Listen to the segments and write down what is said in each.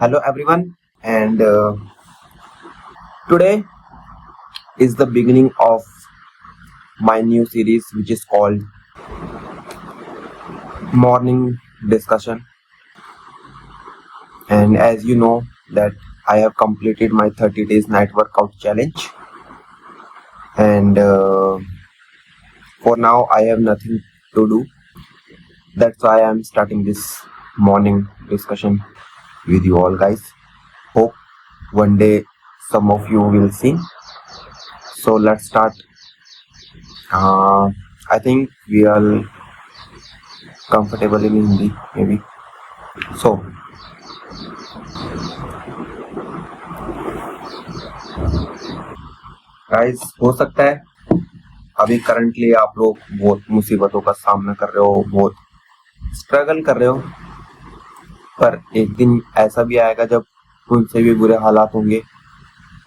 Hello, everyone, and today is the beginning of my new series, which is called Morning Discussion. And as you know, that I have completed my 30 days night workout challenge, and for now, I have nothing to do. That's why I'm starting this morning discussion with you all, guys. Hope one day some of you will see. So let's start. I think we are comfortable in Hindi, maybe. So, guys, हो सकता है अभी currently आप लोग बहुत मुसीबतों का सामना कर रहे हो, बहुत स्ट्रगल कर रहे हो, पर एक दिन ऐसा भी आएगा जब उनसे भी बुरे हालात होंगे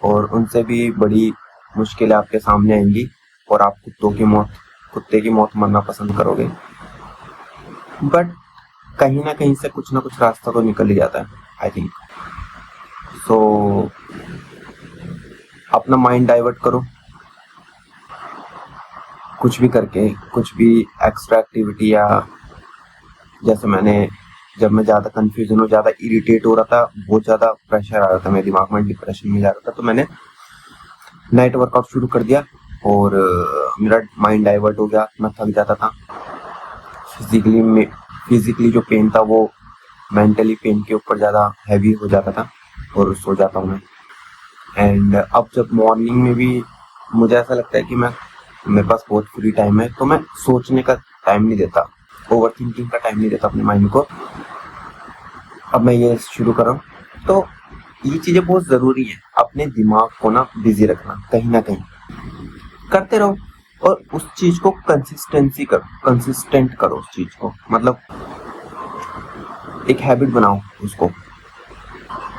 और उनसे भी बड़ी मुश्किलें आपके सामने आएंगी और आप कुत्ते की मौत मरना पसंद करोगे। बट कहीं ना कहीं से कुछ ना कुछ रास्ता तो निकल ही जाता है, आई थिंक। सो अपना माइंड डाइवर्ट करो, कुछ भी करके, कुछ भी एक्स्ट्रा एक्टिविटी, या जैसे जब मैं ज़्यादा कंफ्यूजन और ज़्यादा इरिटेट हो रहा था, बहुत ज़्यादा प्रेशर आ रहा था मेरे दिमाग में, डिप्रेशन में जा रहा था, तो मैंने नाइट वर्कआउट शुरू कर दिया और मेरा माइंड डाइवर्ट हो गया। मैं थक जाता था, फिजिकली जो पेन था वो मेंटली पेन के ऊपर ज़्यादा हैवी हो जाता था और सो जाता हूँ मैं। एंड अब जब मॉर्निंग में भी मुझे ऐसा लगता है कि मेरे पास बहुत फ्री टाइम है, तो मैं सोचने का टाइम नहीं देता, ओवर थिंकिंग का टाइम नहीं देता अपने माइंड को। अब मैं ये शुरू कर रहा हूँ, तो ये चीज़ें बहुत ज़रूरी है, अपने दिमाग को ना बिजी रखना, कहीं ना कहीं करते रहो और उस चीज़ को कंसिस्टेंट करो उस चीज़ को, मतलब एक हैबिट बनाओ उसको,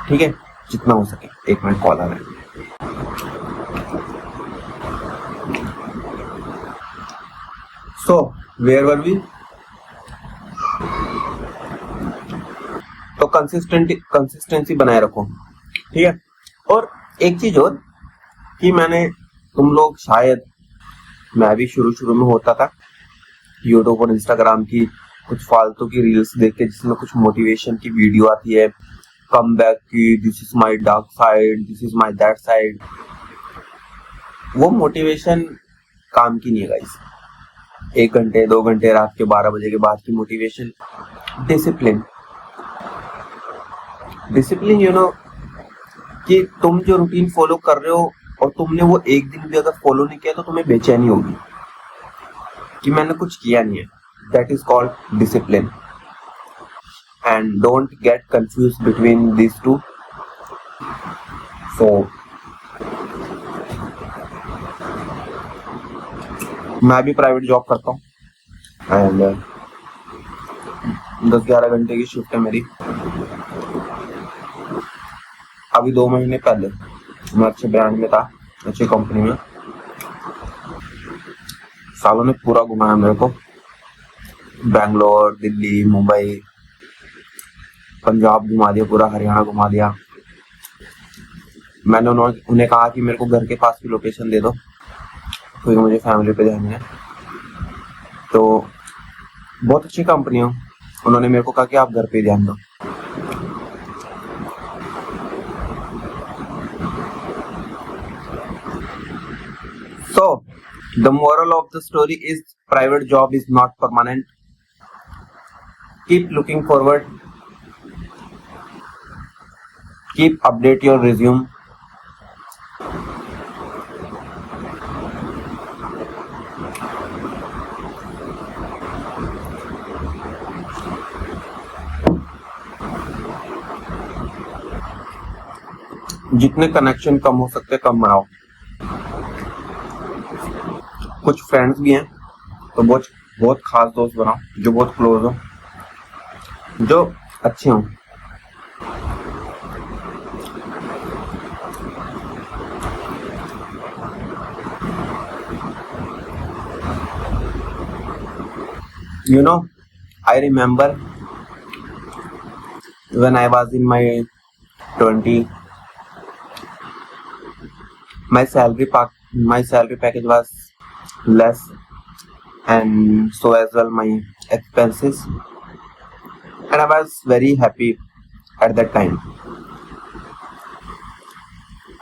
ठीक है, जितना हो सके। एक मिनट, कॉल आ रहा है। So where were we? तो कंसिस्टेंसी बनाए रखो, ठीक है। और एक चीज और कि तुम लोग शायद, मैं भी शुरू में होता था, यूट्यूब और इंस्टाग्राम की कुछ फालतू की रील्स देख के, जिसमें कुछ मोटिवेशन की वीडियो आती है, कम बैक की, this is my dark side, this is my that side. वो मोटिवेशन काम की नहीं है गाइस। 1 घंटे 2 घंटे रात के 12 बजे के बाद की मोटिवेशन। डिसिप्लिन, यू नो, कि तुम जो रूटीन फॉलो कर रहे हो और तुमने वो एक दिन भी अगर फॉलो नहीं किया तो तुम्हें बेचैनी होगी कि मैंने कुछ किया नहीं है। That is called discipline, and don't get confuse between this two. So मैं भी प्राइवेट जॉब करता हूँ एंड 10-11 घंटे की शिफ्ट है मेरी। अभी 2 महीने पहले मैं अच्छे ब्रांड में था, अच्छी कंपनी में। सालों ने पूरा घुमाया मेरे को, बैंगलोर, दिल्ली, मुंबई, पंजाब घुमा दिया, पूरा हरियाणा घुमा दिया। मैंने उन्हें कहा कि मेरे को घर के पास की लोकेशन दे दो क्योंकि मुझे फैमिली पे ध्यान है। तो बहुत अच्छी कंपनी हो, उन्होंने मेरे को कहा कि आप घर पे ध्यान दो। So, the moral of the story is private job is not permanent. Keep looking forward. Keep update your resume. जितने कनेक्शन कम हो सकते कम बनाओ। कुछ फ्रेंड्स भी हैं तो बहुत खास दोस्त बनाओ, जो बहुत क्लोज हो, जो अच्छे हों। You know, I remember when I was in my 20. My salary package was less, and so as well my expenses, and I was very happy at that time.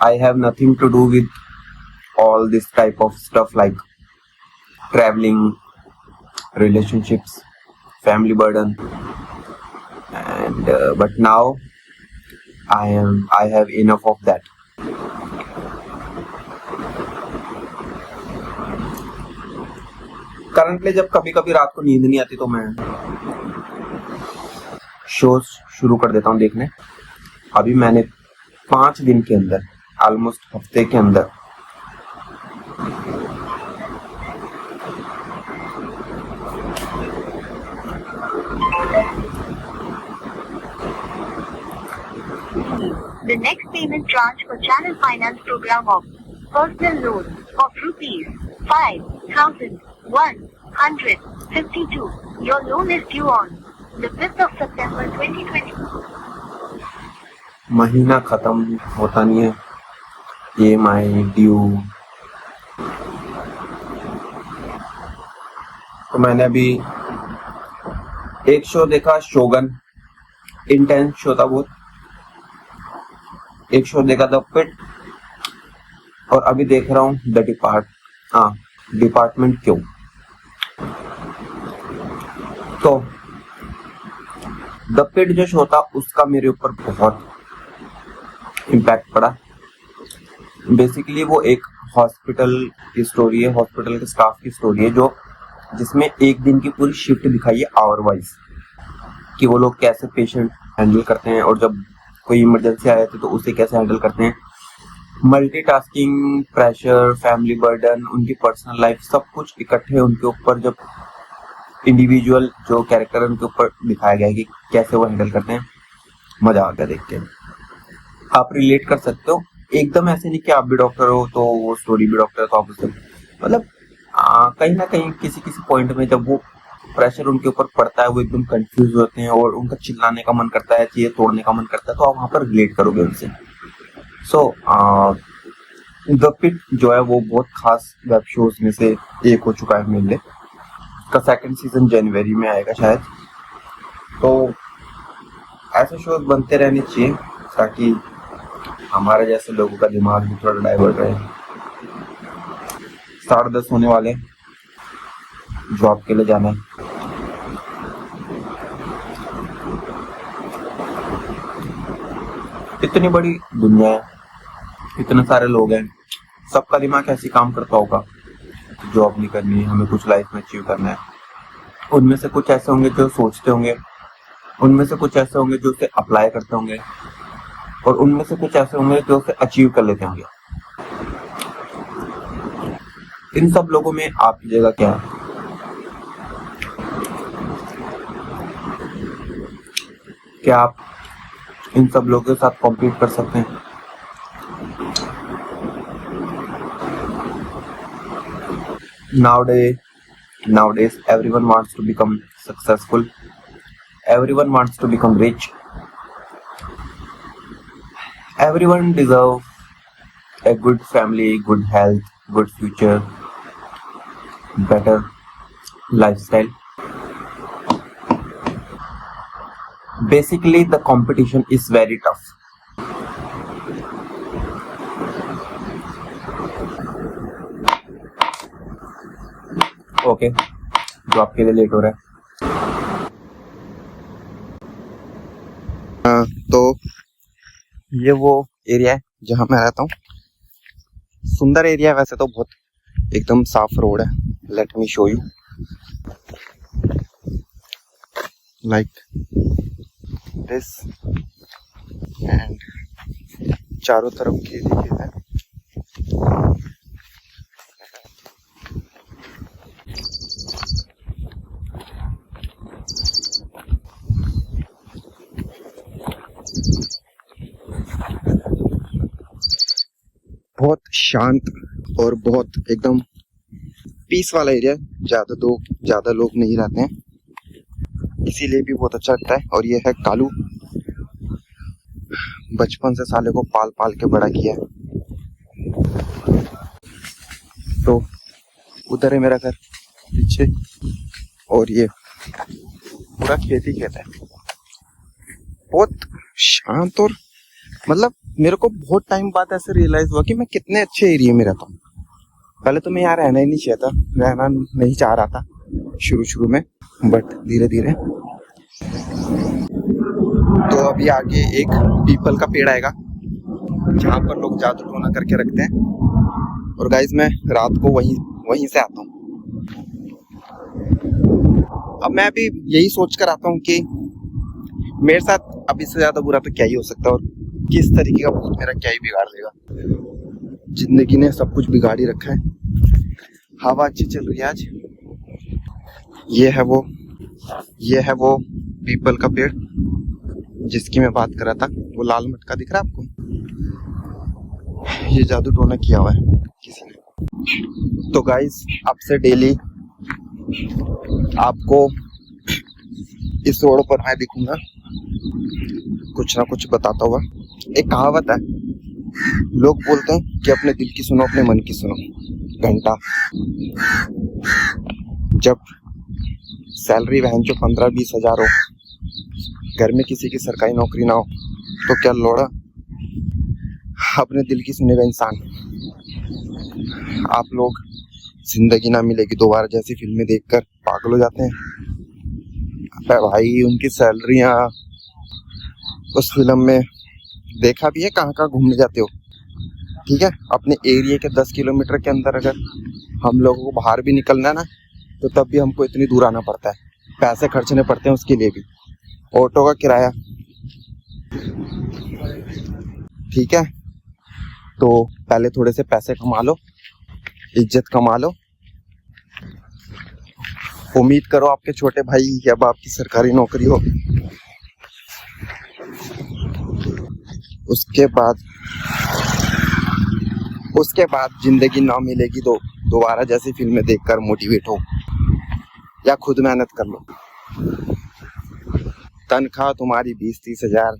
I have nothing to do with all this type of stuff like traveling, relationships, family burden, and but now I have enough of that. Currently जब कभी कभी रात को नींद नहीं आती तो मैं शोज शुरू कर देता हूँ देखने। अभी मैंने 5 दिन के अंदर, ऑलमोस्ट हफ्ते के अंदर, The next payment tranche for channel finance program of personal loan of rupees 5,152. Your loan is due on the 5th of September 2020. महीना खत्म होता नहीं है, EMI ड्यू। तो मैंने अभी एक शो देखा, शोगन, इंटेंस शो था बहुत। एक शो देखा द पिट, और अभी देख रहा हूँ डिपार्टमेंट क्यों। तो द पिट जो शो था उसका मेरे ऊपर बहुत इम्पैक्ट पड़ा। बेसिकली वो एक हॉस्पिटल की स्टोरी है, हॉस्पिटल के स्टाफ की स्टोरी है, जिसमें एक दिन की पूरी शिफ्ट दिखाई है आवर वाइज, कि वो लोग कैसे पेशेंट हैंडल करते हैं, और जब कोई इमरजेंसी आए थे तो उसे कैसे हैंडल करते हैं। मल्टीटास्किंग, प्रेशर, फैमिली बर्डन, उनकी पर्सनल लाइफ, सब कुछ इकट्ठे उनके ऊपर, जब इंडिविजुअल जो कैरेक्टर है उनके ऊपर दिखाया गया है कि कैसे वो हैंडल करते हैं। मजा आ गया देख के। आप रिलेट कर सकते हो, एकदम ऐसे नहीं कि आप भी डॉक्टर हो तो वो स्टोरी भी डॉक्टर है तो आप उससे मतलब कहीं ना कहीं किसी पॉइंट में जब वो प्रेशर उनके ऊपर पड़ता है वो एकदम कंफ्यूज होते हैं और उनका चिल्लाने का मन करता है, चीजें तोड़ने का मन करता है, तो आप वहां पर रिलेट करोगे उनसे। सो द पिट जो है वो बहुत खास वेब शोज में से एक हो चुका है मेरे लिए। का 2nd सीजन जनवरी में आएगा शायद। तो ऐसे शोज बनते रहने चाहिए ताकि हमारे जैसे लोगों का दिमाग भी थोड़ा डाइवर्ट रहे। 10:30 होने वाले, जॉब के लिए जाना है। इतनी बड़ी दुनिया है, इतने सारे लोग हैं, सबका दिमाग ऐसे काम करता होगा। जॉब नहीं करनी है, हमें कुछ लाइफ में अचीव करना है। उनमें से कुछ ऐसे होंगे जो सोचते होंगे, उनमें से कुछ ऐसे होंगे जो उसे अप्लाई करते होंगे, और उनमें से कुछ ऐसे होंगे जो उसे अचीव कर लेते होंगे। इन सब लोगों में आपकी जगह क्या है? क्या आप इन सब लोगों के साथ कॉम्पीट कर सकते हैं? Nowadays everyone wants to become successful, everyone wants to become rich, everyone deserves a good family, good health, good future, better lifestyle. Basically the competition is very tough. Okay, जो आपके लिए लेट हो रहा है। तो ये वो एरिया है जहाँ मैं रहता हूँ। सुंदर एरिया है वैसे तो, बहुत एकदम साफ रोड है। Let me show you, like this, and चारों तरफ खेत ही खेत है। बहुत शांत और बहुत एकदम पीस वाला एरिया, ज्यादा लोग नहीं रहते हैं, इसीलिए भी बहुत अच्छा लगता है। और ये है कालू, बचपन से साले को पाल पाल के बड़ा किया है। तो उधर है मेरा घर पीछे, और ये पूरा खेती खेत है, बहुत शांत। और मतलब मेरे को बहुत टाइम बाद ऐसे रियलाइज हुआ कि मैं कितने अच्छे एरिया में रहता हूँ। पहले तो मैं यहाँ रहना ही नहीं चाहिए था, रहना नहीं चाह रहा था शुरू में, बट धीरे धीरे। तो अभी आगे एक पीपल का पेड़ आएगा जहाँ पर लोग जादू टोना करके रखते हैं, और गाइस मैं रात को वहीं से आता हूँ। अब मैं अभी यही सोच कर आता हूँ कि मेरे साथ अब इससे ज्यादा बुरा तो क्या ही हो सकता है, और किस तरीके का भूत मेरा क्या ही बिगाड़ देगा। जिंदगी ने सब कुछ बिगाड़ ही रखा है। हवा अच्छी चल रही है आज। ये है वो पीपल का पेड़ जिसकी मैं बात कर रहा था। वो लाल मटका दिख रहा है आपको? ये जादू टोना किया हुआ है किसी ने। तो गाइस अब से डेली आपको इस रोड पर मैं दिखूंगा, कुछ ना कुछ बताता हुआ। एक कहावत है, लोग बोलते हैं कि अपने दिल की सुनो, अपने मन की सुनो। घंटा जब सैलरी वहन जो 15-20 हजार हो, घर में किसी की सरकारी नौकरी ना हो, तो क्या लोड़ा अपने दिल की सुनेगा इंसान। आप लोग जिंदगी ना मिलेगी दोबारा जैसी फिल्में देखकर पागल हो जाते हैं। अबे भाई उनकी सैलरियां उस फिल्म में देखा भी है, कहाँ कहाँ घूमने जाते हो। ठीक है, अपने एरिया के 10 किलोमीटर के अंदर अगर हम लोगों को बाहर भी निकलना है ना, तो तब भी हमको इतनी दूर आना पड़ता है, पैसे खर्चने पड़ते हैं उसके लिए भी, ऑटो का किराया। ठीक है, तो पहले थोड़े से पैसे कमा लो, इज्जत कमा लो। उम्मीद करो आपके छोटे भाई या बाप की सरकारी नौकरी हो। उसके बाद जिंदगी ना मिलेगी तो दोबारा जैसी फिल्में देखकर मोटिवेट हो, या खुद मेहनत कर लो। तनख्वाह तुम्हारी 20-30 हजार,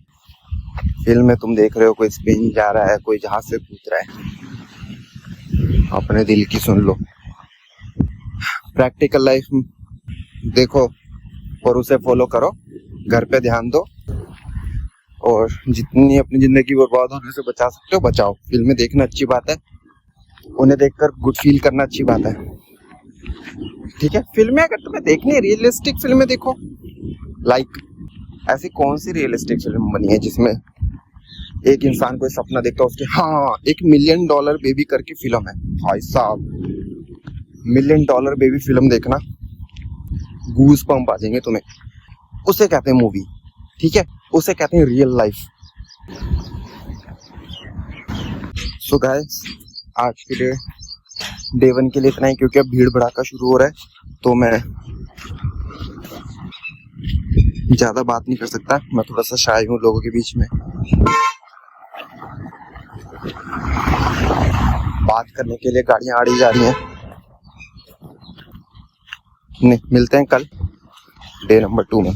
फिल्म में तुम देख रहे हो कोई स्पेन जा रहा है, कोई जहाज से कूद रहा है। अपने दिल की सुन लो। प्रैक्टिकल लाइफ देखो और उसे फॉलो करो, घर पे ध्यान दो, और जितनी अपनी जिंदगी बर्बाद होने से बचा सकते हो बचाओ। फिल्में देखना अच्छी बात है, उन्हें देखकर गुड फील करना अच्छी बात है। ठीक है, फिल्में अगर तुम्हें देखनी है रियलिस्टिक फिल्में देखो। लाइक ऐसी कौन सी रियलिस्टिक फिल्म बनी है जिसमें एक इंसान कोई सपना देखता है उसके, हाँ $1 मिलियन बेबी करके फिल्म है भाई साहब। $1 मिलियन बेबी फिल्म देखना, गूज पंप आ जाएंगे तुम्हें। उसे कहते हैं मूवी। ठीक है, उसे कहते हैं रियल लाइफ। सो गाइस आज के डे 1 के लिए इतना ही, क्योंकि अब भीड़ भड़ाका शुरू हो रहा है तो मैं ज्यादा बात नहीं कर सकता। मैं थोड़ा सा शाय हूँ लोगों के बीच में, बात करने के लिए गाड़ियां आड़ी जा रही हैं। नहीं, मिलते हैं कल डे नंबर 2 में।